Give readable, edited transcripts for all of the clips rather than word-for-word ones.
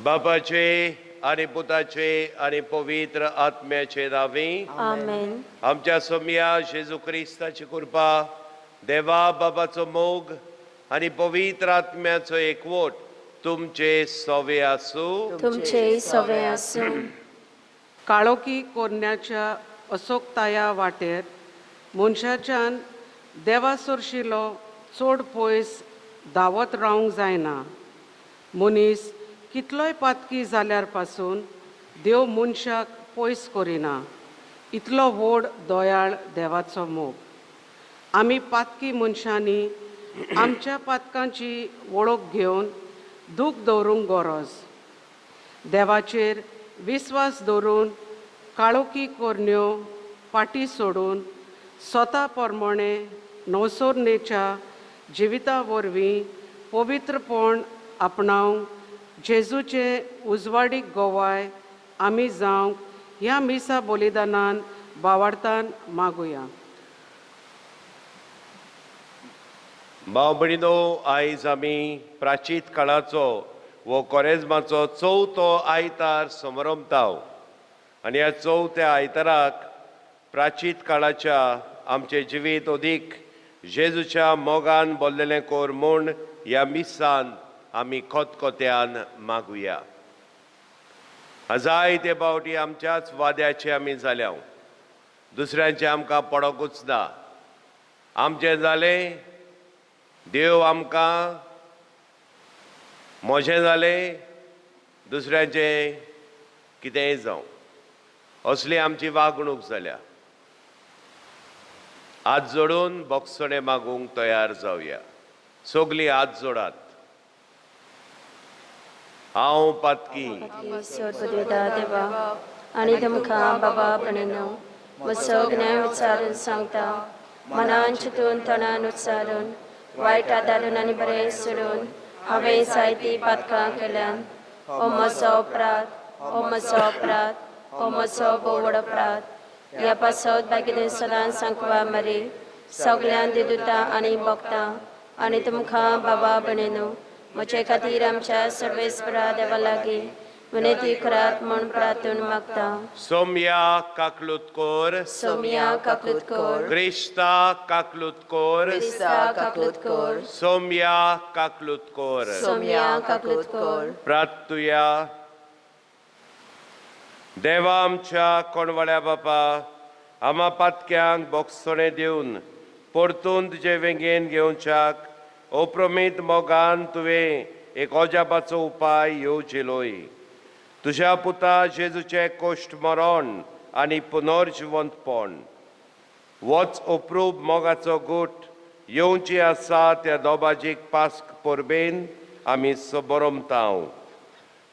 बापाचे आणि पुताचे आणि पवित्र आत्म्याचे नावे आमेन. आमच्या सोम्या जेजू क्रिस्ताची कृपा, देवा बाबाचो मोग आणि पवित्र आत्म्याचो एकवट तुमचे सवे आसूं. तुमचे सवे आसूं. काळोखी कोरण्याच्या अचोकताया वाटेर मनशाच्यान देवा सोरशिलो चड पयस धांवत रावंक जायना. मनीस कितलोय पातकी जाल्यार पासून देव मनशाक पयस करिना. इतलो व्हड दयाळ देवाचो मोग. आमी पातकी मनशांनी आमच्या पातकांची वळख घेवन दूख दवरूंक गरज. देवाचेर विस्वास दवरून काळोखी कोरण्यो पाटी सोडून स्वता प्रमाणे नवसोरणेच्या जिविता वरवीं पवित्रपण आपणावंक जेजूचे उजवाडीक गोवाय आमी जावंक ह्या मिसा बलिदानान भावार्थान मागुया. भाव भयणीनो, आयज आमी प्राचीत काळाचो वो कोरेजमाचो चवथो आयतार समारंभताव आनी ह्या चवथ्या आयताराक प्राचीत काळाच्या आमचे जिवीत अदीक जेजूच्या मोगान बोल्लेलें कोर म्हूण ह्या मिसान आमी खोतकोत्यान मागुया. जायते फावटी आमच्याच वाद्याचे आमी जाल्या, दुसऱ्यांचे आमकां पडोंकूच ना. आमचें जालें, देव आमकां म्हजें जालें, दुसऱ्यांचें कितेंय जावं, असली आमची वागणूक जाल्या. हात जोडून बोगसणे मागूंक तयार जावया. सगलीं हात जोडात. हांव पातकी सोदविता देवा आनी तुमकां बाबा भयणीनो, म्हजो ज्ञान उच्चारून सांगता. मनान चिंतून तोंडान उच्चारून वायट आदारून आनी बरें सोडून हांवें जायतीं पातकां केल्यान. हो म्हजो अपराध, हो म्हजो अपराध, हो म्हजो बोवड अपराध. ह्या पासत बेगिनूय सदांच सांकवा मरी सगळ्यान दिदुता आनी भोगता. आनी तुमकां बाबा भयणीनो, म्हजे खातीर आमच्या सर्वेस्परा देवा लागीं विनंती करात म्हूण प्रार्थून मागता. सोम्या काकलुतकोर, सोम्या काकलुतकोर, क्रिस्ता काकलुतकोर, क्रिस्ता काकलुतकोर, सोम्या काकलुतकोर. सोम्या काकलुतकोर. प्रार्थुया. देवा आमच्या कोणवळ्या बापा, आमा पातक्यांक बोगसणे दिवन परतून तुजे वेंगेन घेवच्याक अप्रमीत मोगान तुवें एक अजापाचो उपाय येवचेलोय. तुज्या पुता जेजूचे कोश्ट मरण आनी पुनर्जिवंतपण होच अप्रूप मोगाचो गूट येवची आसा त्या दोबाजीक पास्क परबेन आमी सबरमतांव.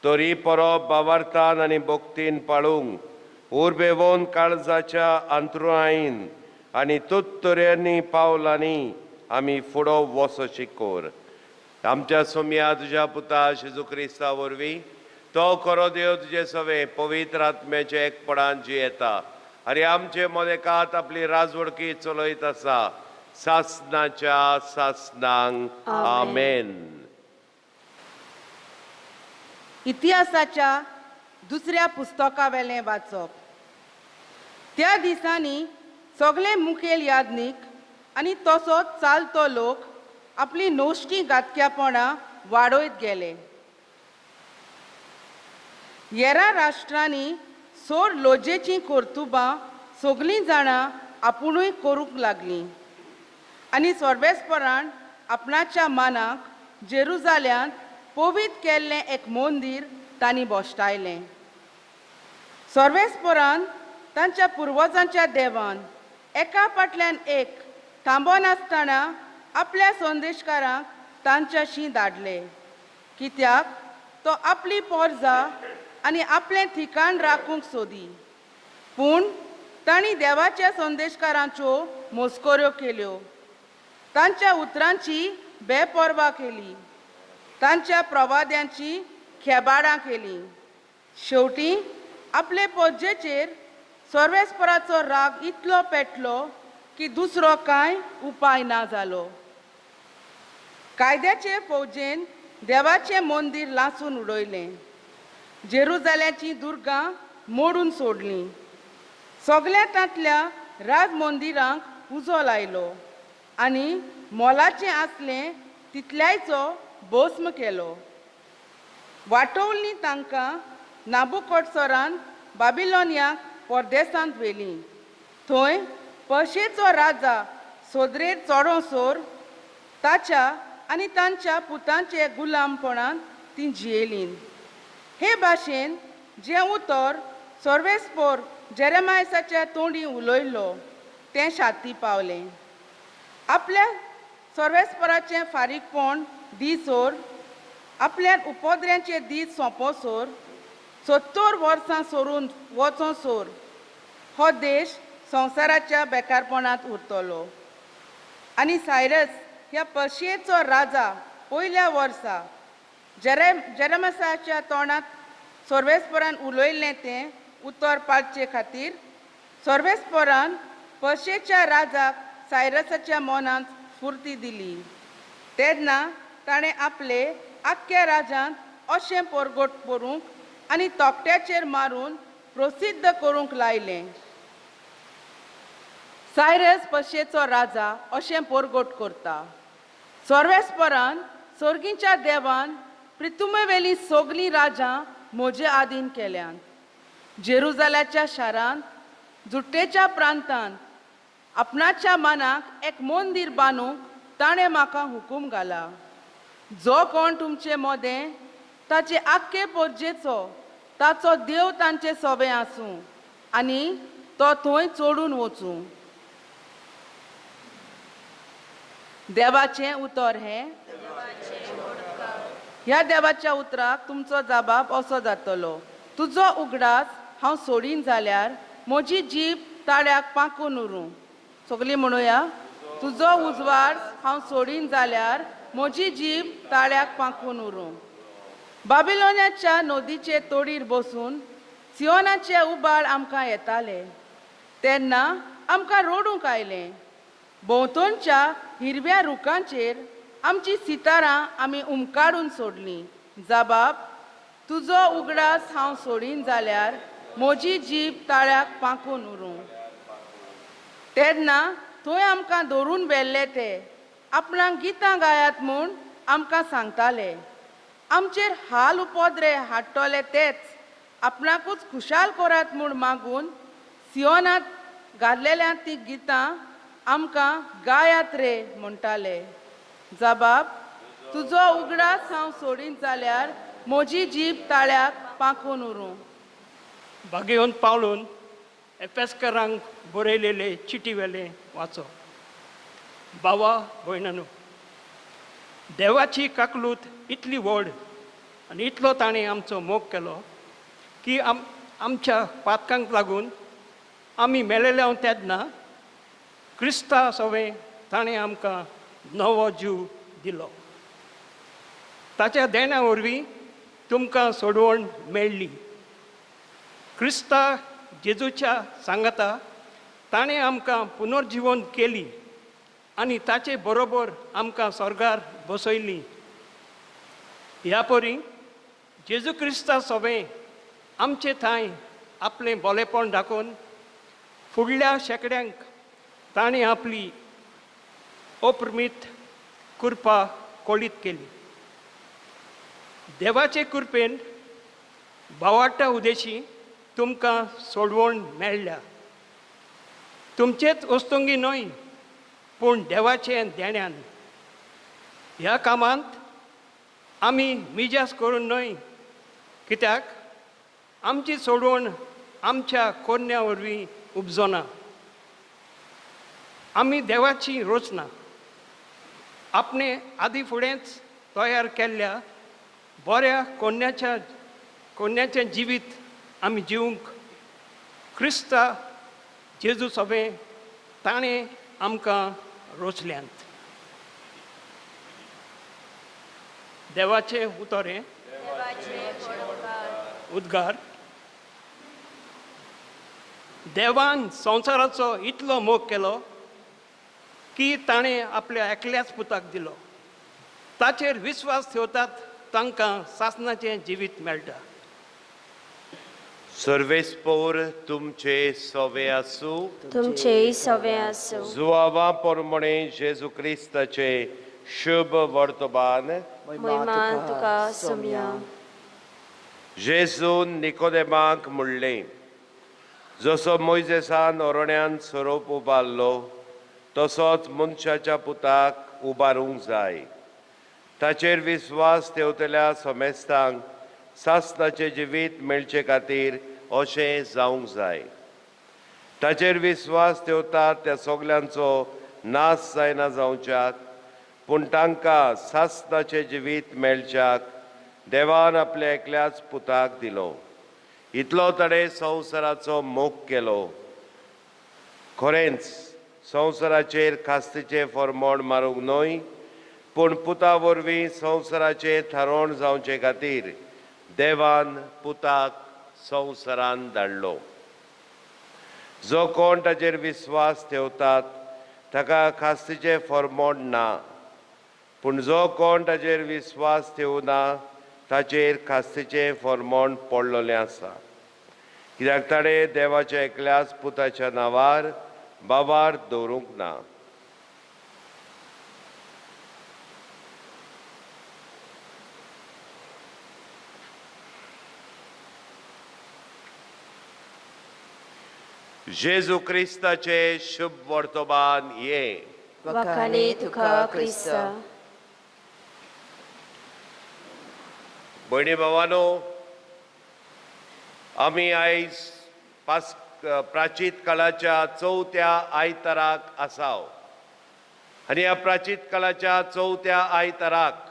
तरी परब भावार्थान आनी भक्तीन पाळूंक उर्बेवोन काळजाच्या अंतरुणायेन आनी तुत्तुऱ्यांनी पावलांनी आमी फुडो वचोची कोर. आमच्या सोम्या तुज्या पुता जेजू क्रिस्ता वरवीं तो खरो देव तुजे सवे पवित्र आत्म्याचे एकपणान जियेता आनी आमचे मदेकात आपली राजवडकी चलयत आसा सासणाच्या सासणांक. आमेन. इतिहासाच्या दुसऱ्या पुस्तका वेलें वाचप. त्या दिसांनी सगळे मुखेल यादनीक आनी तसोच चालतो लोक आपली नोश्टी घातक्यापणां वाडयत गेले. हेरा राष्ट्रांनी सोर लोजेचीं कर्तुबां सगळीं जाणां आपुणूय करूंक लागलीं आनी सर्वेस्परान आपणाच्या मानाक जेरुजाल्यांत पवित्र केल्लें एक मंदीर तांणी बोश्टायलें. सर्वेस्परान तांच्या पुर्वजांच्या देवान एका फाटल्यान एक थांबनासतना आपल्या संदेशकारांक तांच्याशी धाडले, कित्याक तो आपली पोरजां आनी आपलें ठिकाण राखूंक सोदी. पूण तांणी देवाच्या संदेशकारांच्यो मस्कऱ्यो केल्यो, तांच्या उतरांची बेपर्वा केली, तांच्या प्रवाद्यांची खेबाडां केलीं. शेवटी आपले पोरजेचेर सर्वेस्पराचो राग इतलो पेटलो की दुसरो कांय उपाय ना जालो. कायद्याचे फौजेन देवाचें मंदीर लासून उडयलें जेरुजाल्याची दुर्गां मोडून सोडलीं. सगल्या तांतल्या राज मंदिरांक उजो लायलो आनी मोलाचें आसलें तितल्यायचो भस्म केलो. वाटोवलीं तांकां नाबुकोडसरान बाबिलोनियाक परदेसांत व्हेलीं. थंय पर्शेचो राजा सोदरेर चोडोसोर ताच्या आनी तांच्या पुतांचे गुलामपणांत तीं जियेलीं. हे भाशेन जें उतर सर्वेस्पोर जेरेमायसाच्या तोंडी उलयल्लो तें शाती पावलें. आपल्या सर्वेस्पराचें फारीकपण दिसोर आपल्या उपद्र्यांचे दीस सोंपोसोर 70 वर्सां सोडून वचोसोर हो देश संवसाराच्या बेकारपणांत उरतलो. आनी सायरस ह्या पर्शियेचो राजा पयल्या वर्सा जेरेमायसाच्या तोंडांत सर्वेस्परान उलयल्लें तें उतर पाळचे खातीर सर्वेस्परान पर्शियेच्या राजाक सायरसाच्या मनांत स्फूर्ती दिली. तेन्ना ताणें आपले आख्ख्या राज्यांत अशें परगट करूंक आनी तोकट्याचेर मारून प्रसिद्ध करूंक लायलें. सायरस पर्शियेचो राजा अशें परगट करता. सर्वेस्परान सर्गीच्या देवान पृथ्वीवेलीं सगलीं राजां म्हजे आधीन केल्यांत. जेरुजाल्याच्या शारांत जुट्टेच्या प्रांतांत आपणाच्या मनाक एक मंदीर बांदूंक ताणें म्हाका हुकूम घाला. जो कोण तुमचे मोदें ताचे आख्खे पोरजेचो ताचो देव तांचे सोबे आसूं आनी तो थंय चोडून वचूं. देवाचें उतर हें. ह्या देवाच्या उतराक तुमचो जबाब असो जातलो: तुजो उगडास हांव सोडीन जाल्यार म्हजी जीब ताळ्याक पांकून उरूं. सगलीं म्हणुया: तुजो उजवाड हांव सोडीन जाल्यार म्हजी जीब ताळ्याक पांकून उरूं. बाबिलोनाच्या नदीचे तोडीर बसून सियोनाचे उबाळ आमकां येताले तेन्ना आमकां रोडूंक आयलें. भोंवतणच्या हिरव्या रुखांचेर आमची सितारां आमी उमकाडून सोडलीं. जबाब: तुजो उगडास हांव सोडीन जाल्यार म्हजी जीब ताळ्याक पांकून उरूं. तेन्ना थंय आमकां धरून व्हेल्ले ते आपणाक गितां गायात म्हूण आमकां सांगताले. आमचेर हाल उपद्रे हाडटले तेच आपणाकूच खुशाल करात म्हूण मागून सियोनांत घातलेल्या ती गितां आमकां गायात रे म्हणटाले. जबाब: तुजो उगडास हांव सोडीन जाल्यार म्हजी जीब ताळ्याक पांकून उरूं. बागेवन पावलून एफेसकारांक बरयलेले चिटी वेले वाचो. बावा भयणानो, देवाची काकलूत इतली व्हड आनी इतलो ताणें आमचो मोग केलो की आमच्या पातकांक लागून आमी मेलेले तेन्ना क्रिस्ता सवें ताणें आमकां नवो जीव दिलो. ताच्या देण्या वरवीं तुमकां सोडवण मेळ्ळी. क्रिस्ता जेजूच्या सांगाता ताणें आमकां पुनर्जीवन केली आनी ताचे बरोबर आमकां स्वर्गार बसयली. ह्या परी जेजू क्रिस्ता सोबें आमचे थंय आपलें बोलेपण दाखोवन फुडल्या शेंकड्यांक ताणें आपली अप्रमीत कृपा कोळीत केली. देवाचे कृपेन भावार्थ उदेशी तुमकां सोडवण मेळ्ळ्या. तुमचेच वस्तुंगी न्हय पूण देवाचें देण्यान. ह्या कामांत आमी मिजास करून न्हय, कित्याक आमची सोडवण आमच्या कोन्या वरवीं उपजना. आमी देवाची रचना आपणे आदी फुडेंच तयार केल्ल्या बऱ्या कोन्याचें जिवीत आमी जिवंक क्रिस्ता जेजू सोबें ताणें आमकां रचल्यांत. देवाचें उतर हें. उद्गार. देवान संवसाराचो इतलो मोग केलो की ताणें आपल्या एकल्याच पुताक दिलो. ताचेर विस्वास ठेवतात तांकां सासणाचें जिवीत मेळटा. सर्वेस्पोर तुमचे सवे आसूं तुमचेय सवे आसूं जुआवा पोरमणे जेजू क्रिस्ताचे शुभ वर्तमान मोहिमान तुका सोमया जेजून निकोदेमाक म्हणलें जसो मोइजेसान ओरोण्यांत सोरोप उबारलो तसोच मनशाच्या पुताक उबारूंक जाय ताचेर विस्वास ठेवतल्या सोमेस्तांक सासणाचें जिवीत मेळचे खातीर अशें जावंक जाय ताचेर विस्वास ठेवतात त्या सगल्यांचो नाश जायना जावच्याक पूण तांकां सासणाचें जिवीत मेळच्याक देवान आपल्या एकल्याच पुताक दिलो इतलो ताणें संवसाराचो मोग केलो खरेंच संवसाराचेर खास्तीचें फर्मोण मारूंक न्हय पूण पुता वरवीं संवसाराचें थारोवण जावचे खातीर देवान पुताक संवसारांत धाडलो जो कोण ताचेर विस्वास ठेवतात ताका खास्तीचें फर्मोण ना पूण जो कोण ताचेर विस्वास ठेवना ताचेर खास्तीचें फर्मोण पडलोलें आसा कित्याक ताणें देवाच्या एकल्याच पुताच्या नांवार बाबार दवरूंक ना जेजू क्रिस्ताचे शुभ वर्तमान ये वखाणी तुका क्रिस्ता भयणी भावानो आमी आयज प्राचीत काळाच्या चवथ्या आयताराक आसाव आनी ह्या प्राचीत काळाच्या चवथ्या आयताराक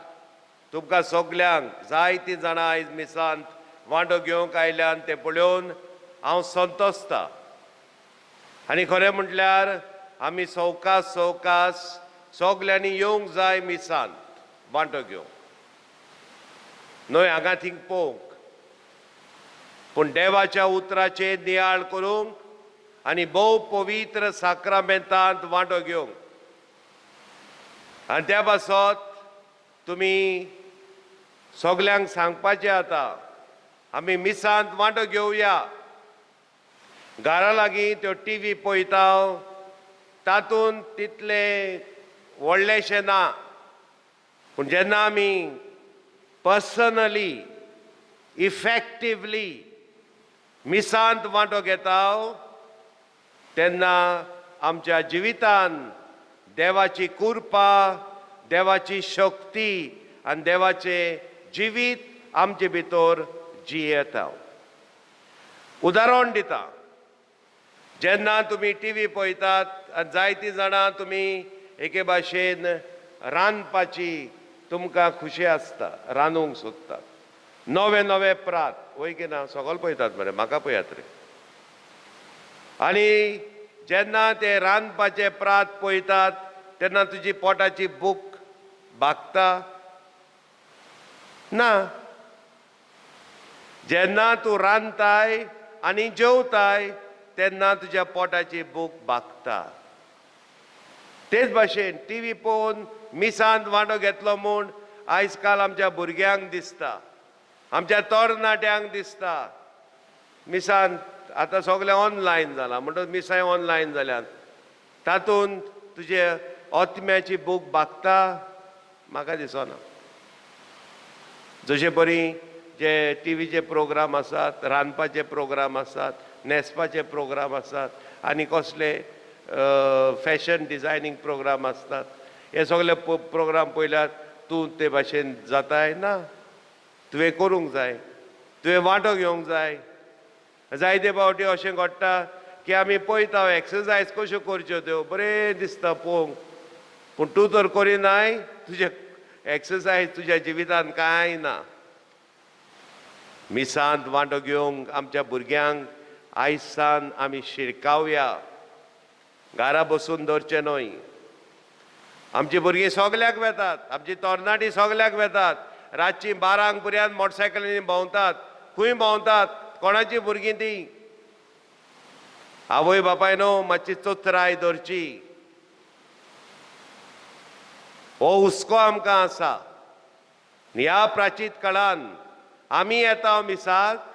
तुमकां सगल्यांक जायतीं जाणां आयज मिसांत वांटो घेवंक आयल्यान तें पळोवन हांव संतोसतां आनी खरें म्हटल्यार आमी सवकास सगल्यांनी येवंक जाय मिसांत वांटो घेवंक न्हय हांगा थिंग पोवंक पूण देवाच्या उतराचेर नियाळ करूंक आनी भोव पवित्र साक्रामेंतांत वांटो घेवंक आनी त्या पासत तुमी सगल्यांक सांगपाचें आतां आमी मिसांत वांटो घेवया घरा लागीं त्यो टीव्ही पळयता तातूंत तितलें व्हडलेंशें ना पूण जेन्ना आमी पर्सनली इफेक्टिवली मिसांत वांटो घेता तेन्ना आमच्या जिवितान देवाची कृपा देवाची शक्ती आनी देवाचें जिवीत आमचे भितर जियेता उदाहरण दिता जेन्ना तुमी टीव्ही पळयतात आनी जायतीं जाणां तुमी एके भाशेन रांदपाची तुमकां खुशी आसता रांदूंक सोदतात नवे नवे प्रात वय की ना सगळो पळयतात मरे म्हाका पळयात रे आनी जेन्ना ते रांदपाचे प्रात पळयतात तेन्ना तुजी पोटाची भूक भागता ना जेन्ना तूं रांदताय आनी जेवताय तेन्ना तुज्या पोटाची भूक भागता तेच भाशेन टीव्ही पळोवन मिसांत वांटो घेतलो म्हूण आयज काल आमच्या भुरग्यांक दिसता आमच्या तरणाट्यांक दिसता मिसांत आतां सगळें ऑनलायन जालां म्हणटच मिसांय ऑनलायन जाल्यात तातूंत तुजे आत्म्याची भूक भागता म्हाका दिसना जशे परी जे टीव्हीचे प्रोग्राम आसात रांदपाचे प्रोग्राम आसात न्हेसपाचे प्रोग्राम आसात आनी कसले फॅशन डिझायनींग प्रोग्राम आसतात हे सगळे प्रोग्राम पळयल्यार तूं ते भाशेन जाताय ना तुवें करूंक जाय तुवें वांटो घेवंक जाय जायते फावटी अशें घडटा की आमी पळयता एक्सरसायज कश्यो करच्यो त्यो बरें दिसता पळोवंक पूण तूं तर करिनाय तुजे एक्सरसायज तुज्या जिवितांत कांय ना मिसांत वांटो घेवंक आमच्या भुरग्यांक आयज सावन आमी शिरकावया घरा बसून दवरचें न्हय आमची भुरगीं सगल्याक वेतात आमची तरणाटी सगल्याक वेतात रातची 12 पर्यंत मोटरसायकलींनी भोंवतात खंय भोंवतात कोणाची भुरगीं तीं आवय बापाय न्हू मातशी चोत्राय धरची हो हुस्को आमकां आसा ह्या प्राचीत काळान आमी येता मिसाक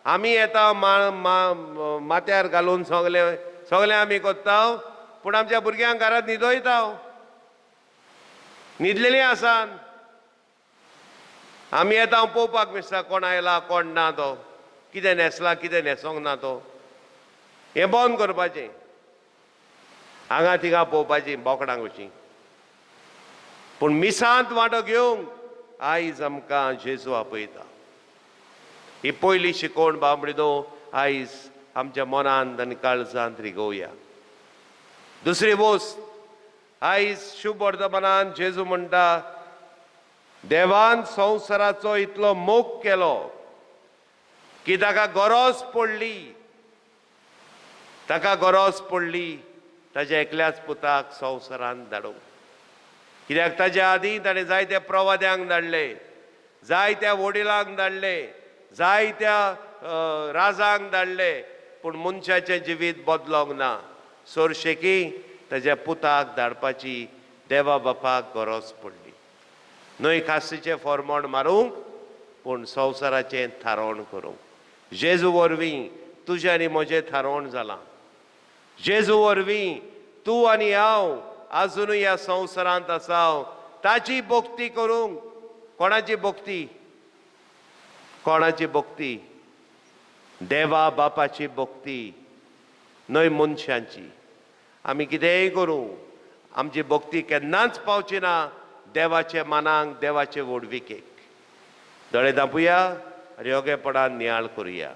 आमी येता माथ्यार घालून सगळे आमी कोत्ता पूण आमच्या भुरग्यांक घरांत न्हिदयता न्हिदलेलीं आसान आमी येता पळोवपाक दिसता कोण आयला कोण ना तो कितें न्हेसला कितें न्हेसोंक ना तो हें बंद करपाचें हांगा थिंगा पळोवपाची बोकडांक अशीं पूण मिसांत वांटो घेवंक आयज आमकां जेजू आपयता ही पयली शिकोवण बाबडीदो आयज आमच्या मनांत आनी काळजांत रिगोवया दुसरी वस्त आयज शुभ वर्तमानांत जेजू म्हणटा देवान संवसाराचो इतलो मोग केलो की ताका गरज पडली ताच्या एकल्याच पुताक संवसारांत धाडूंक कित्याक ताच्या आदीं ताणें जायत्या प्रवाद्यांक धाडले जायत्या वडिलांक धाडले जायत्या राजांक धाडले पूण मनशाचें जिवीत बदलोंक ना सोरशेकी ताच्या पुताक धाडपाची देवा बापाक गरज पडली न्हय खासीचें फॉर्मोण मारूंक पूण संवसाराचें थारोवण करूंक जेजू वरवीं तुजें आनी म्हजें थारोवण जालां जेजू वरवीं तूं आनी हांव आजुनूय ह्या संवसारांत आसाव ताची भोक्ती करूंक कोणाची भोक्ती देवा बापाची भोक्ती न्हय मनशांची आमी कितेंय करूं आमची भोक्ती केन्नाच पावची ना देवाचे मानांक देवाचे वडविकेक दोळे धांपुया आनी योगेपणान नियाळ करुया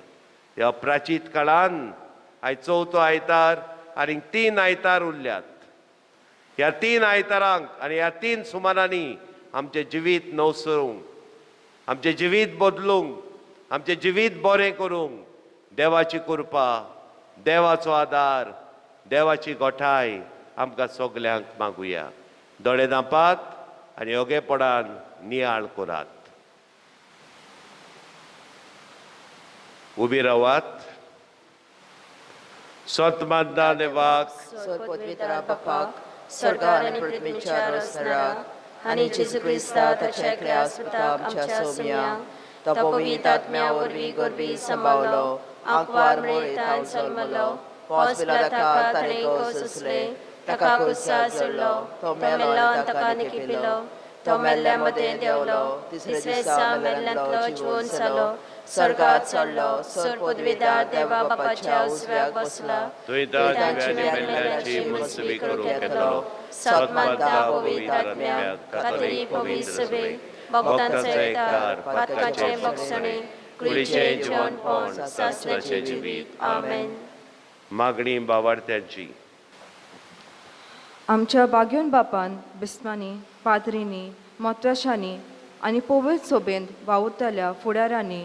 ह्या प्राचीत काळान आयज चवथो आयतार आनी 3 आयतार उरल्यात ह्या 3 आयतारांक आनी ह्या 3 सुमारांनी आमचें जिवीत नवसरूंक आमचें जिवीत बदलूंक आमचें जिवीत बरें करूंक देवाची कृपा देवाचो आदार देवाची गोठाय आमकां सगल्यांक मागुया दोळे धांपात आनी योगेपणान नियाळ करात उबी रावात स्वतमांदा देवाक सोदपदवितरा बापाक स्वर्गार आनी पृथ्वीच्या रचणारा आनी जेजू क्रिस्ता ताच्या एकल्या सुताक आमच्या सोम्या तो पवित्र आत्म्या वरवीं गोरबी सांबाळलो आंकवार मोळयेंत जल्मलो पोंस पिलाताका ताणें कोसले ताका क्रुसार जोडलो तो मेलो आनी ताका निखिपिलो तो मेल्ल्या मदें देंवलो तिसऱ्या दिसा मेल्ल्यांतलो जिवोवन जालो स्वर्गात चडलो सोर पदवीदार देवा बापाच्या उजव्याक बसला तुयदांची मेल्ल्यांची मुनसबी करूंक येतलो सतमांता पवित्र आत्म्या कातरी पवित्र सभे भक्तांचे एकतार पातकांचे बक्षणे कुडीचे जेवणपण सासऱ्याचे जिवीत आमेन मागणी बावार्थ्यांची आमच्या बाग्योन बापान बिस्मांनी पाद्रींनी मोत्वाशांनी आनी पवित्र सोबेंत वावुरतल्या फुडाऱ्यांनी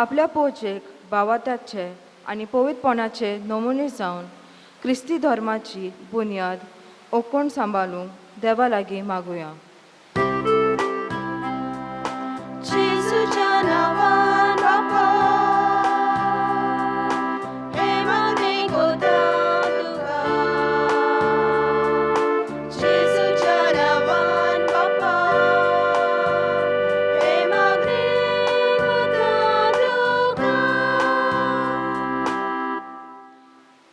आपल्या पोचेक भावाताचे आनी पवित्रपणाचे नमुने जावन क्रिस्ती धर्माची बुन्याद ओकोण सांबाळूंक देवा लागीं मागुया जेजूच्या नांवान बापा हे मागणी कोता तुका जेजूच्या नांवान बापा हे मागणी कोता तुका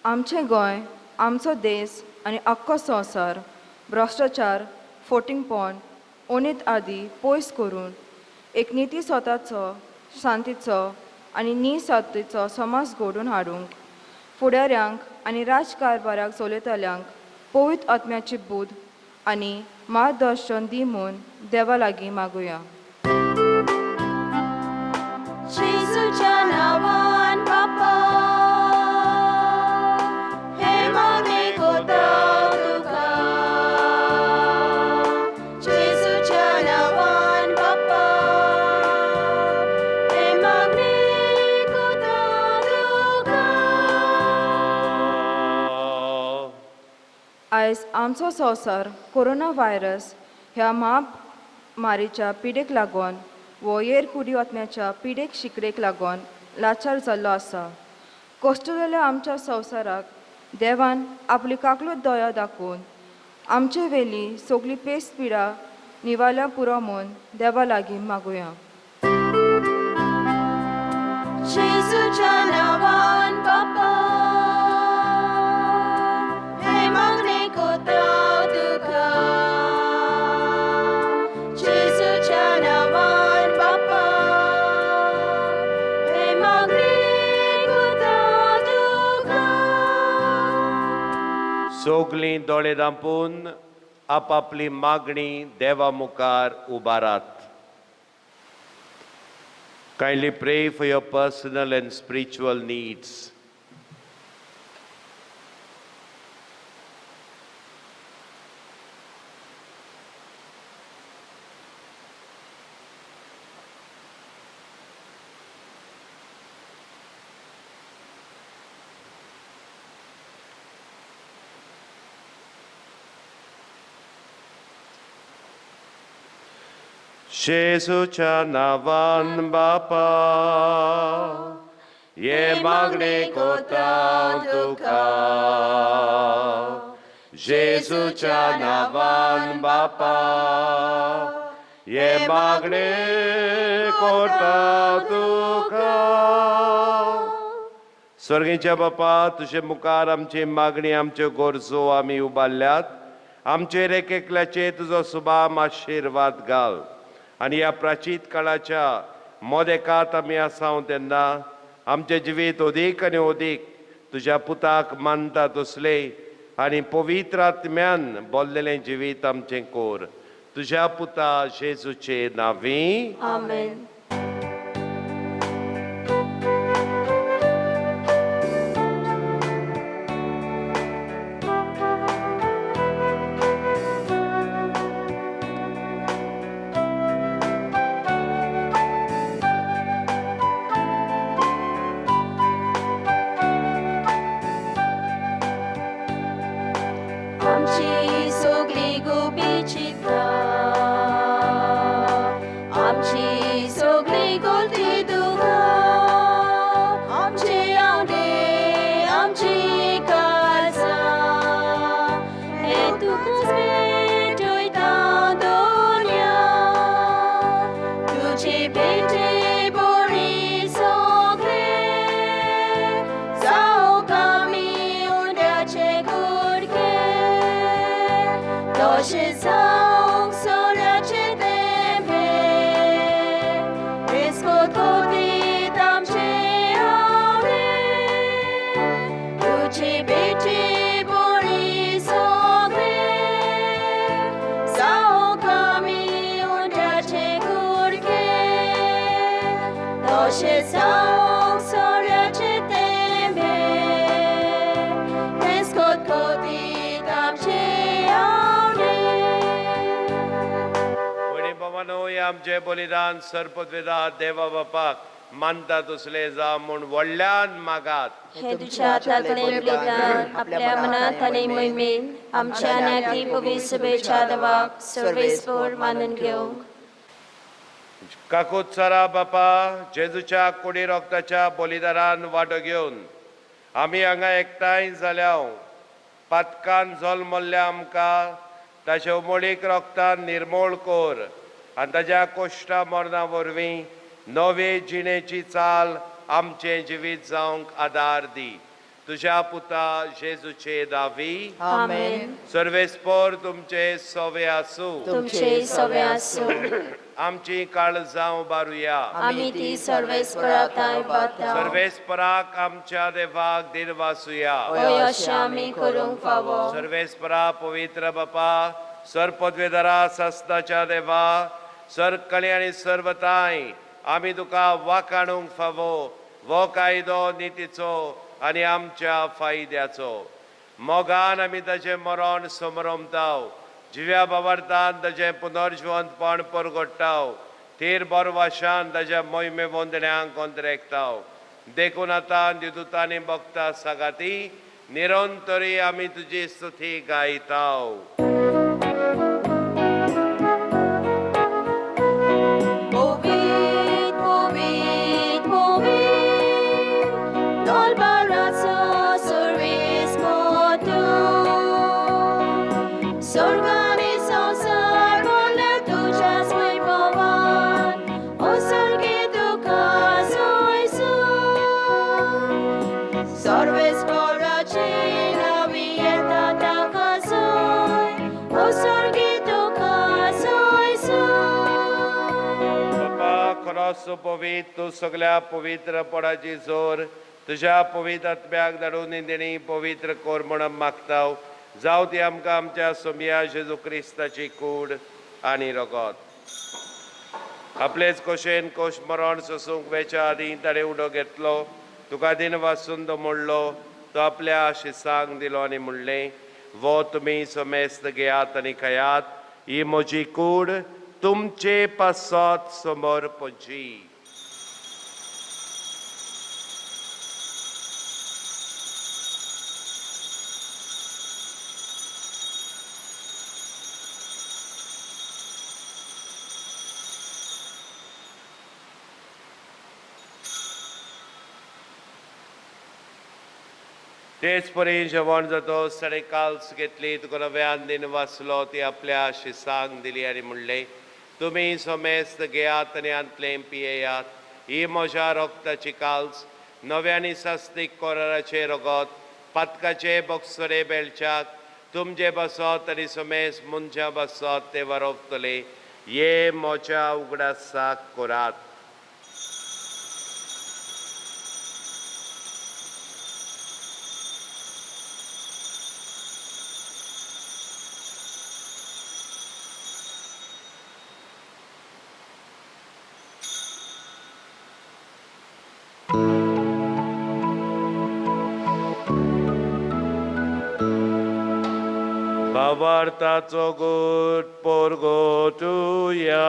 आमचें गोंय आमचो देश आनी आख्खो संवसार भ्रश्टाचार फोटिंगपण उणीत आदी पयस करून एक निती स्वताचो शांतीचो आनी निसातेचो समाज घडोवन हाडूंक फुडाऱ्यांक आनी राजकारभाराक चलयतल्यांक पवित्र आत्म्याची बूद आनी मार्गदर्शन दी म्हूण देवा लागीं मागुया जेजूच्या नांवान बापा हे मागणी कोता तुका जेजूच्या नांवान बापा हे मागणी कोता तुका आयज आमचो संवसार कोरोना व्हायरस ह्या महामारीच्या पिडेक लागून वो येरकुडी आत्म्याच्या पिडेक शिकडेक लागून लाचार जाल्लो आसा कश्ट जाल्या आमच्या संवसाराक देवान आपली काकलूत दया दाखोवन आमचे वेली सगली पेस्त पिडा निवाल्या पुरो म्हूण देवा लागीं मागुया जेजूच्या नावान बापा हे मागणे कोताव तुका जेजूच्या नावान बापा हे मागणे कोताव तुका सोगलीं दोळे धांपून आपापली मागणी देवा मुखार उबारात. Kindly pray for your personal and spiritual needs. जेजूच्या नावान बापा ये मागणे कोताव तुका जेजूच्या नावान बापा ये मागणे कोताव तुका. स्वर्गीच्या बापा तुझे मुखार आमची मागणी आमच्यो गरजो आमी उबारल्यात. आमचेर एक एकल्याचे तुजो सुबाम आशिर्वाद घाल आनी ह्या प्राचीत काळाच्या मोदेकात आमी आसाव तेन्ना आमचें जिवीत अदीक आनी अदीक तुज्या पुताक मानता तसले आनी पवित्र आत्म्यान बोल्लेलें जिवीत आमचें कोर. तुज्या पुता जेजूचे नांवी आमेन. आमची सगळी गोपीचिता आमची सगळी गोलती तुका आमचे आवडे आमची काळजा हे तुकाच भेटयता दोन्या तुझे भेटे बरी सगळे जावं आमी उंड्याचे कुडके तशें जावंक सोऱ्याचे तेंबे हिसकोत कोतीत आमचे आवडे तुझे भेटे बरी सगळे जावंक आमी उंड्याचे कुडके तशें जावंक सोऱ्याचे तेंबे हिसकोत कोतीत आमचे आमचे बलिदान सरपदवेदा देवा बापाक मानता तसले जा म्हूण व्हडल्यान मागात. हे तुझ्या हातांतलें बलिदान आपल्या मनांत आनी मोहिमेन आमच्या नाती पवित्र सभेच्या देवाक सर्वेस्पर मानून घेवंक. काकूत सरा बापा जेजूच्या कुडी रोगताच्या बलिदानान वांटो घेवन आमी हांगा एकठांय जाल्या पातकान जल्मल्ल्या आमकां ताचे उमळीक रोगतान निर्मूळ कोर आनी ताच्या कोश्टा मरणा वरवीं नवे जिणेची चाल आमचें जिवीत जावंक आदार दी. तुज्या पुता जेजूचे दावी आमेन. सर्वेस्पर तुमचे सवे आसूं. तुमचे सवे आसूं. आमची काळजां उबारुया. आमी ती सर्वेस्पराताय बाता. सर्वेस्पराक आमच्या देवाक दिनवासुया. होय अशें आमी करूंक फावो. सर्वेस्परा पवित्र बापा सरपदवेदरा सस्ताच्या देवा सरकळी आनी सर्वताय आमी तुका वाखाणूंक फावो वो कायदो नितीचो आनी आमच्या फायद्याचो. मोगान आमी ताचें मरण समरमताव जिव्या बाबार्थान ताचें पुनर्जिवंतपण परगट्टाव थीर बरवाशान ताच्या मोहिमे वंदण्यांक कोंतरेकताव. देखून आतां दिदूतांनी भक्तां सगाती निरंतरी आमी तुजी स्तुती गायताव. Sorry, सुपवित तूं सगळ्या पवित्रपणाची जोर तुझ्या पवित्र आत्म्याक धाडून तेणी पवित्र कोर म्हणून मागता जावं ती आमकां आमच्या सोम्या जेजू क्रिस्ताची कूड आनी रगत. आपलेच कोशेन कोश मरण सोसूंक वेच्या आदीं ताणें उडो घेतलो, तुका दिन वाचून तो मोडलो, तो आपल्या शिसांक दिलो आनी म्हणलें, वो तुमी सोमेस्त घेयात आनी खायात, ही म्हजी कूड तुमचे पासत समोर पोची. तेच परी जेवण जातो काल्स घेतली, तुका नव्यान दिन वाचलो, ती आपल्या शिसांक दिली आनी म्हणलें, तुमी सोमेस्त घेयात आनी अंतलें पियेयात, ही म्हज्या रोगताची काल्स, नव्यानी सास्तीक कोराराचे रगत, पातकाचे बॉक्सरे बेलच्याक, तुमचे बसत आनी सोमेस मुनच्या बसत ते वरोवतले, ये मोच्या उगडासाक कोरात. भावार्थाचो गोट पोरगोटुया.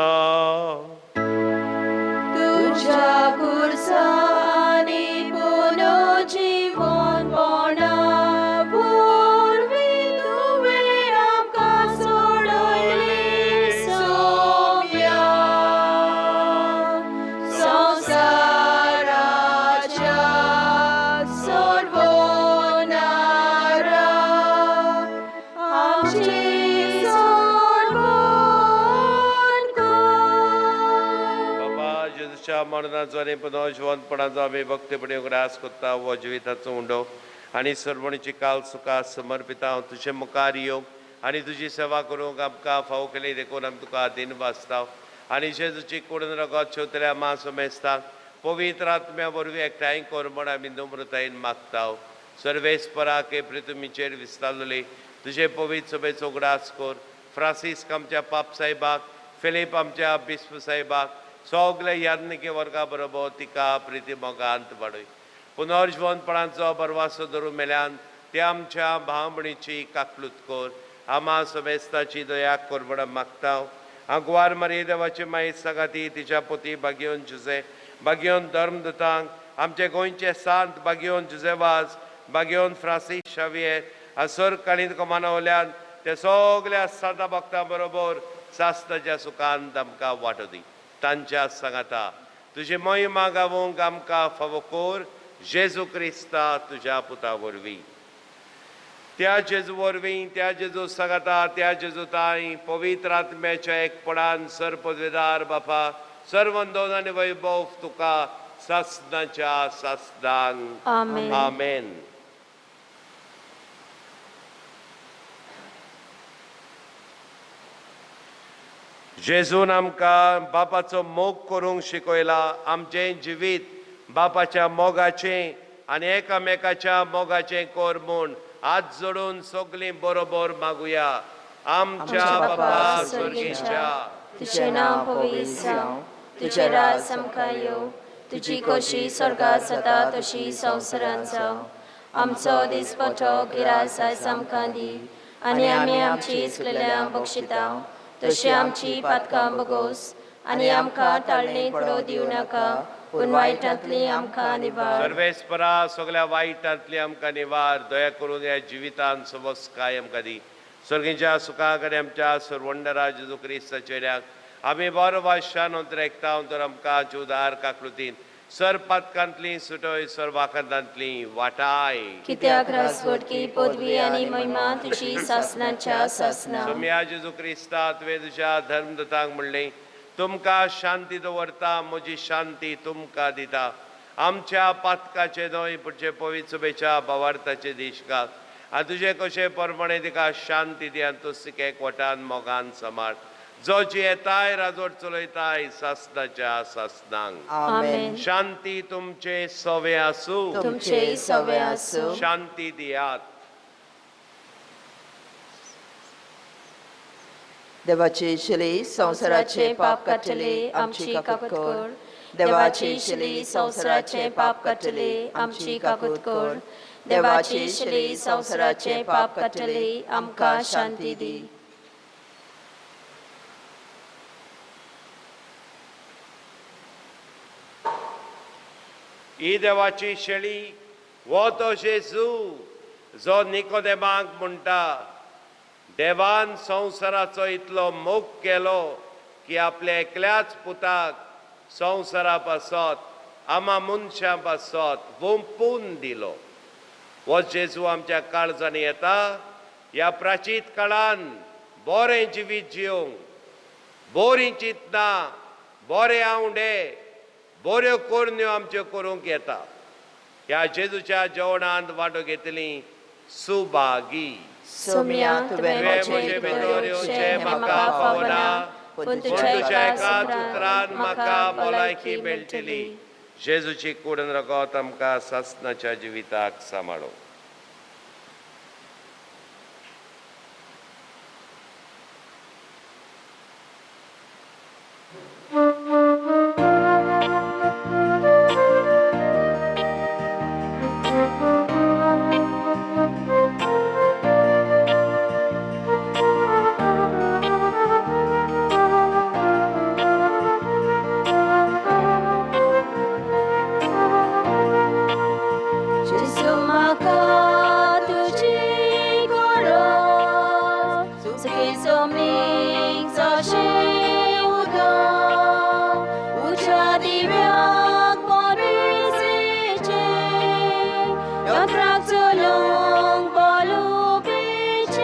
तुझ्या कुर्सानी पुनो जीवन पोणा पूर्वी तुवें आमकां सोडयली सोम्या. संवसाराच्या सोडवणारा आमची सोडवण कर. बाबा जेजूच्या मरणाचो आनी पुनर्जीवनपणाचो आमी भक्तीपणे उगडास कोत्ता, हो जिविताचो उंडो आनी सरमणीची काल सुखां समर्पिता. हांव तुजे मुखार येवंक आनी तुजी सेवा करूंक आमकां फावो केली देखून आमी तुका दिन वाचता आनी जेजूची कूडून रगत शेवतल्या मास मेस्तांक पवित्र आत्म्या वरवीं एकठांय कर म्हण आमी नम्रतायेन मागता. सर्वेस्परा के पृथ्वीचेर विस्तारलेली तुजे पवित्र सभेचो उगडास कर. फ्रांसीस आमच्या पाप साहेबाक, फिलीप आमच्या बिस्प साहेबाक, सगळे याज्ञिके वर्गा बरोबर तिका प्रिती मोगांत वाडय. पुनर्जीवनपणाचो बरवासो धरून मेल्यान ते आमच्या भावमणीची काकलूत कर. आमा समेस्ताची दया कर म्हणून मागता. आग्वार मारी देवाची माई सगाती तिच्या पोती बागियोन जुजे, बागियोन धर्मदुतांक, आमचे गोंयचे सांत बागियोन जुजेवाज, बागियोन फ्रांसीस शावियर, असर काळीत कमानवल्यान ते सगळ्या सांता भक्तां बरोबर सास्ताच्या सुखांत आमकां वांटो दी. तांच्या सांगाता तुजी महिमा गावूंक आमकां फावो कर. जेजू क्रिस्ता तुज्या पुता वरवीं. त्या जेजू वरवीं, त्या जेजू सांगाता, त्या जेजू ताई पवित्र आत्म्याच्या एकपणान सर पदवेदार बापा सर्वंदोन आनी वैभव तुका सासनाच्या सासनांक. आमेन. आमेन. जेजून आमकां बापाचो मोग करूंक शिकयला. आमचें जिवीत बापाच्या मोगाचें आनी एकामेकाच्या मोगाचें कर म्हूण हात जोडून सगळीं बरोबर मागुया. आमच्या बापा स्वर्गीच्या, तुझें नांव पवित्र जावं, तुजें राज आमकां येवं, तुजी कशी स्वर्गांत जाता तशी संवसारांत जावं. आमचो दिसपतो गिरास आयज आमकां दी आनी आमी आमची चुकलेल्यांक बक्षिता तशी आमची पातकां बगोस आनी आमकां ताळणेंत पडो दिवं नाका, पूण वायटांतली आमकां निवार. सर्वेस्परा सगळ्या वायटांतली आमकां निवार. दया करून ह्या जिवितांत सबस काय आमकां दी. स्वर्गीच्या सुखाक आनी आमच्या सर्वंडरा जेजू क्रिस्ताच्या चेड्याक आमी बरो वाशान अंतरेकता तर आमकां उदार काकृतीन सर पातकांतली सुटय, सर वाखंतांतली वाटाय. कित्याक रासवटकी पदवी आनी महिमा तुजी सासनाच्या सासना. सोम्या जेजू क्रिस्ता तुवें तुज्या धर्मदतांक म्हणलें, तुमकां शांती दवरता, म्हजी शांती तुमकां दिता. आमच्या पातकाचे न्हय पुढचे पवित्र सभेच्या भावार्थाचे दिशकाक आनी तुजे कशे परमणे तिका शांती दी आनी तूं सिकेक वटान मोगान सांबाळ. जो जियेताय राजवट चलयताय सासणाच्या सासणांक आमेन. शांती तुमचे सवे आसूं तुमचे सवे आसूं. शांती दियात. देवाची शिली संसाराचे पाप काटले आमची काकूत कर. देवाची शिली संसाराचे पाप काटले आमची काकूत कर. देवाची शिली संसाराचे पाप काटले आमकां शांती दी. ही देवाची शेळी वो तो जेजू जो निकोदेमाक म्हणटा देवान संवसाराचो इतलो मोग केलो की आपल्या एकल्याच पुताक संवसारा पासत आमा मनशां पासत वंपून दिलो. हो जेजू आमच्या काळजांनी येता. ह्या प्राचीत काळान बरें जिवीत जिवंक बरीं चिंतना बरें आवडे बऱ्यो कोरण्यो आमच्यो करूंक येता. ह्या जेजूच्या जेवणांत वांटो घेतली सुभागी. सुम्या तुवें म्हजे भितर येवचें म्हाका फावना, पूण तुज्या एकाच उतरान म्हाका भलायकी मेळटली. जेजूची कूडन रगत आमकां सासणाच्या जिविताक सांबाळो. जेजू म्हाका तुजी गरज, सगळे जमीक जशें उदक, उज्या दिव्याक बरेचें, दोतोराक चलूंक बलुबेचें,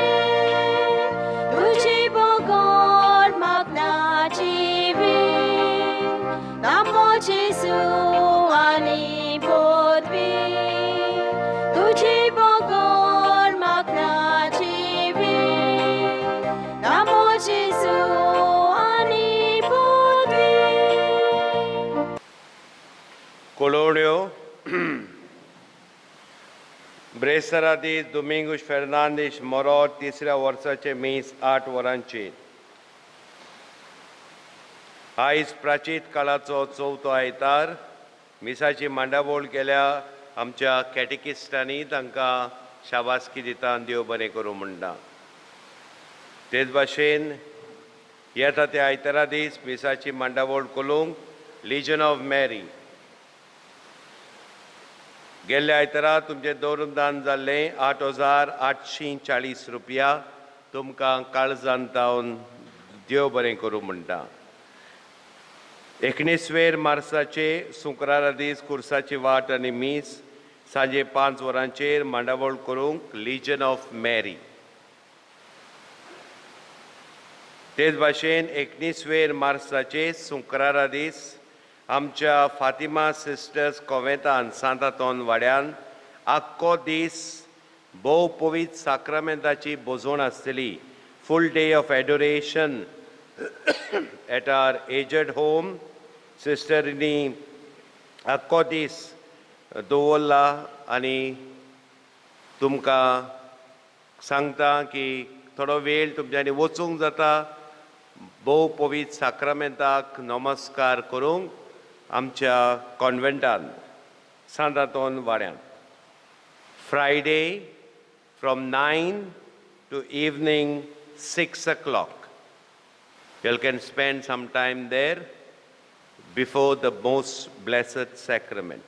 तुजी बोगोड मागनाची वीण, नामो जेजू आनी पोरवी. तुझी बोगोड मागनाची वीण, नामो जेजू आनी पोरवी. Colonio, ब्रेसरादीस दोमिंगुस फेर्नांदीस मोरो 3ऱ्या वर्साचे मीस 8 वरांचेर. आयज प्राचीत काळाचो 4थो आयतार. मिसाची मांडावळ केल्या आमच्या कॅटेकिस्टांनी तांकां शाबासकी दिता आनी देव बरें करूं म्हणटा. तेच भाशेन येता त्या आयतारा दीस मिसाची मांडावळ करूंक लिजन ऑफ मॅरी. गेल्ल्या आयतारा तुमचें दवरून दान जाल्लें 8,840 रुपया तुमकां काळजान तावन देव बरें करूं म्हणटा. 19 मार्चाचे शुक्रारा दीस कुर्साची वाट आनी मीस सांजे 5 वरांचेर मांडावळ करूंक लिजन ऑफ मॅरी. तेच भाशेन 19 मार्चाचे शुक्रारा दीस आमच्या फातिमा सिस्टर्स कोवेतान सांतातोन वाड्यान आख्खो दीस भोव पवित्र साक्रामेंताची बोजवण आसतली. Full day of adoration at our aged home. सिस्टरींनी आख्खो दीस दवरला आनी तुमकां सांगता की थोडो वेळ तुमच्यांनी वचूंक जाता भोव पवित्र साक्रामेंताक नमस्कार करूंक आमच्या कॉन्वेंटान सांतातोन वाड्यान. Friday from 9 to evening 6 o'clock. You can spend some time there before the most blessed sacrament.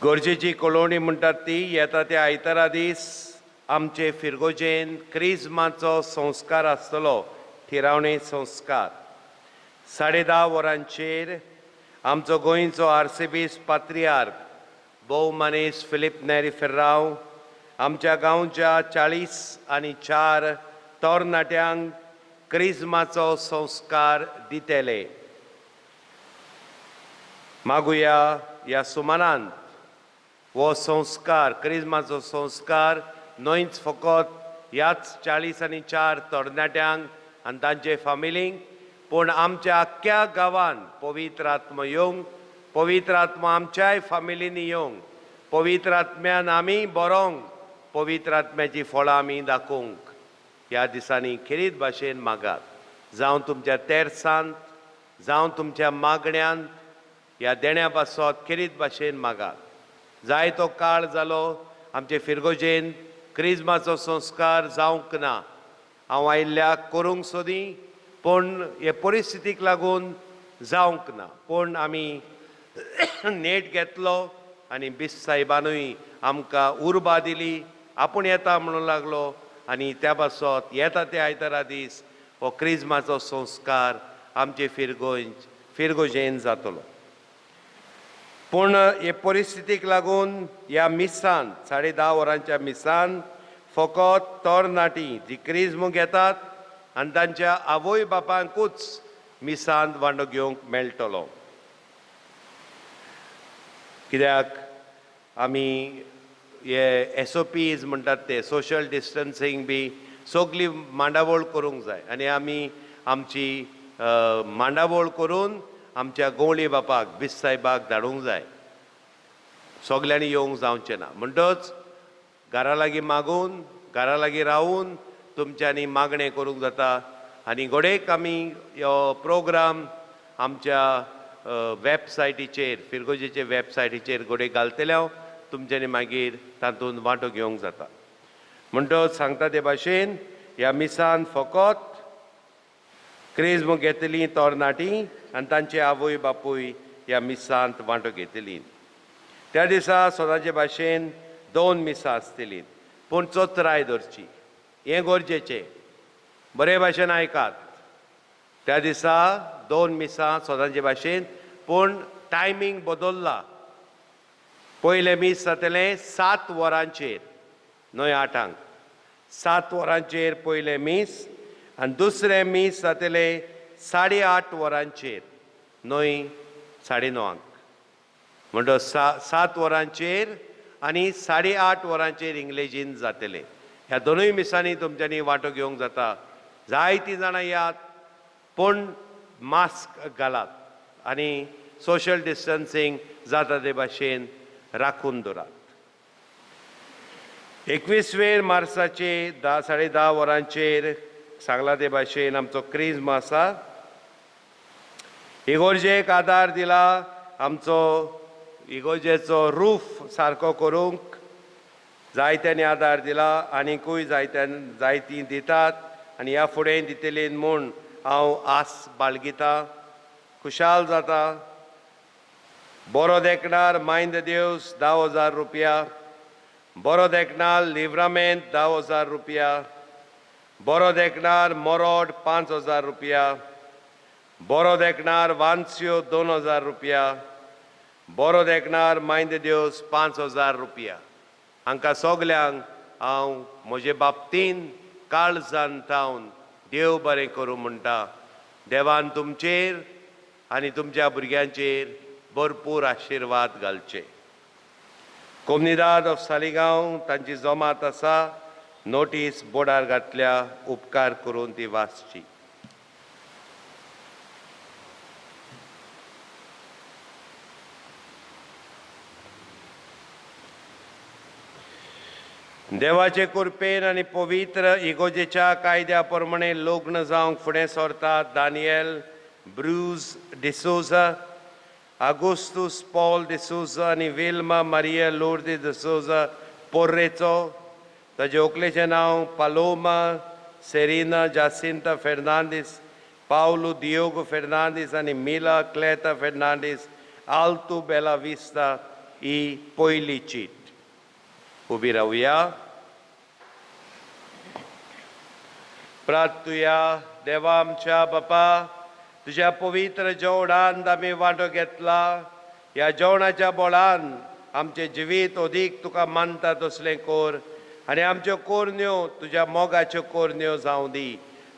गरजेची कॉलोनी म्हणटात ती येता त्या आयतारा दीस आमचे फिरगोजेन क्रिस्माचो संस्कार आसतलो. थिरावणी संस्कार 10:30 वरांचेर आमचो गोंयचो आर्सिबीस पात्रियार्क भोव मनीस फिलीप नेरी फेर्रांव आमच्या गांवच्या 40 आनी 4 तरणाट्यांक क्रिस्माचो संस्कार दितेले. मागुया ह्या सुमारांत हो संस्कार क्रिस्माचो संस्कार न्हयच फकत ह्याच 40 आनी 4 तरणाट्यांक आनी तांचे फामिलींक, पूण आमच्या आख्ख्या गांवांत पवित्र आत्मा येवंक, पवित्र आत्मा आमच्याय फामिलींनी येवंक, पवित्र आत्म्यान आमी बरोंक, पवित्र आत्म्याची फळां आमी दाखोवंक ह्या दिसांनी खेरीत भाशेन मागात. जावं तुमच्या तेर्सांत, जावं तुमच्या मागण्यांत, ह्या देण्या पासत खेरीत भाशेन मागात. जाय तो काळ जालो आमचे फिरगोजेन क्रिस्माचो संस्कार जावंक ना. हांव आयिल्ल्याक करूंक सोदी, पूण हे परिस्थितीक लागून जावंक ना. पूण आमी नेट घेतलो आनी बिस्त साहेबानूय आमकां उर्बा दिली, आपूण येता म्हणूंक लागलो आनी त्या पासत येता ते आयतारा दीस हो क्रिस्माचो संस्कार आमचे फिरगोजेन जातलो. पूण हे परिस्थितीक लागून ह्या मिसांत 10:30 वरांच्या मिसांत फकत तरणाटीं जीं क्रिस्म घेतात आनी तांच्या आवय बापायकूच मिसांत वांटो घेवंक मेळटलो. कित्याक आमी हे SOPs म्हणटात ते सोशल डिस्टन्सींग बी सगळी मांडावळ करूंक जाय आनी आमी आमची मांडावळ करून आमच्या गवळी बापाक बिस्त साहेबाक धाडूंक जाय. सगल्यांनी येवंक जावचें ना. म्हणटच घरा लागीं मागून, घरा लागीं रावून तुमच्यांनी मागणें करूंक जाता. आनी घोडेक आमी हो प्रोग्राम आमच्या वॅबसायटीचेर, फिरगोजेचे वॅबसायटीचेर घोडेक घालतले, तुमच्यांनी मागीर तातूंत वांटो घेवंक जाता. म्हणटच सांगता ते भाशेन ह्या मिसांत फकत क्रिस्म घेतलीं तरणाटीं आनी तांचे आवय बापूय ह्या मिसांत वांटो घेतलीं. त्या दिसा सदांचे भाशेन 2 मिसां आसतलीं, पूण चोत्राय धरची. हें गरजेचें, बरे भाशेन आयकात. त्या दिसा 2 मिसां सदांचे भाशेन, पूण टायमींग बदल्ला. पयलें मीस जातलें 7 वरांचेर, न्हय 8 7 वरांचेर पयलें मीस, आनी दुसरें मीस जातलें 8:30 वरांचेर, न्हय 9:30. म्हणटच 7 वरांचेर आनी 8:30 वरांचेर इंग्लेजीन जातलें. ह्या दोनूय मिसांनी तुमच्यांनी वांटो घेवंक जाता. जायतीं जाणां यात, पूण मास्क घालात आनी सोशल डिस्टन्सींग जाता ते भाशेन राखून दवरात. 21 मार्चाचे 10:30 वरांचेर सांगला ते भाशेन आमचो क्रिस्म आसा. इगोर्जेक आदार दिला आमचो इगोर्जेचो रूफ सारको करूंक जायत्यांनी आदार दिला, आनीकूय जायतीं दितात आनी ह्या फुडें दितलीं म्हूण हांव आस बाळगितां. खुशाल जाता. बरो देखणार मायंद देवस 10,000 रुपया, बरो देखणार लिव्रामेंत 10,000 रुपया, बरो देखणार मोरोड 5,000 रुपया, बरो देखणार वांस्यो 2,000 रुपया, बरो देखणार मायंद देवस 5,000 रुपया. हांकां सगल्यांक हांव म्हजे बाबतीन काळजान थावन देव बरें करूं म्हणटा. देवान तुमचेर आनी तुमच्या भुरग्यांचेर भरपूर आशिर्वाद घालचे. कोमनिदाद ऑफ सालिगांव तांची जमात आसा, नोटीस बोर्डार घातल्या, उपकार करून ती वाचची. देवाचे कृपेन आनी पवित्र इगोजेच्या कायद्या प्रमाणे लग्न जावंक फुडें सरतात Daniel Bruce D'Souza, Augustus Paul D'Souza आनी विल्मा मारिया लोर्दे डिसोजा पोर्रेचो. ताचे व्हंकलेचें नांव पालोमा सेरिना जासिंता फेर्नांदीस, पावलो दियोगो फेर्नांदीस आनी मिला क्लेता फेर्नांदीस आल्तो बेला विस्ता ही पयली चीट. उबी रावया. प्रार्थुया. देवा आमच्या बापा, तुज्या पवित्र जेवणांत आमी वांटो घेतला. ह्या जेवणाच्या बोळान आमचें जिवीत अदीक तुका मानता तसलें कर आनी आमच्यो कोरन्यो तुज्या मोगाच्यो कोरन्यो जावं दी.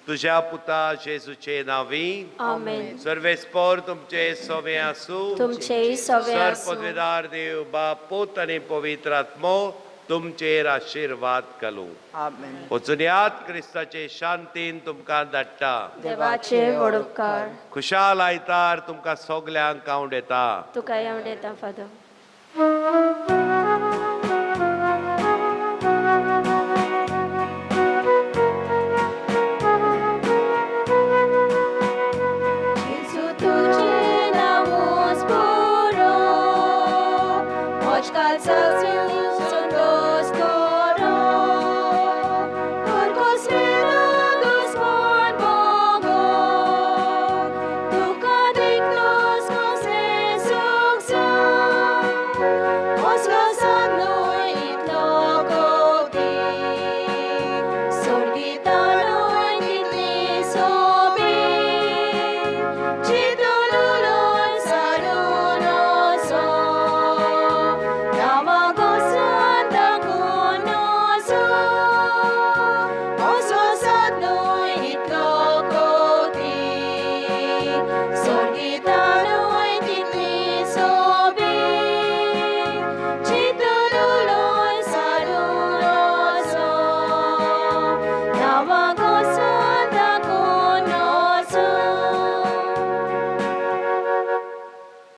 तुज्या पुता जेजूचे नांवी आमेन. सर्वेस्पर तुमचे सोबे आसूं. तुमचेही सवे सर आसूं. पदवीदार देव बाप, पूत आनी पवित्र आत्मो तुमचेर आशीर्वाद घालूं. आमेन. वचून यात क्रिस्ताचे शांतीन तुमकां धाडटा. देवाचे व्हड उपकार खुशाल आयतार तुमकां सगल्यांक हांव दिता. तुका येवं येता फादर.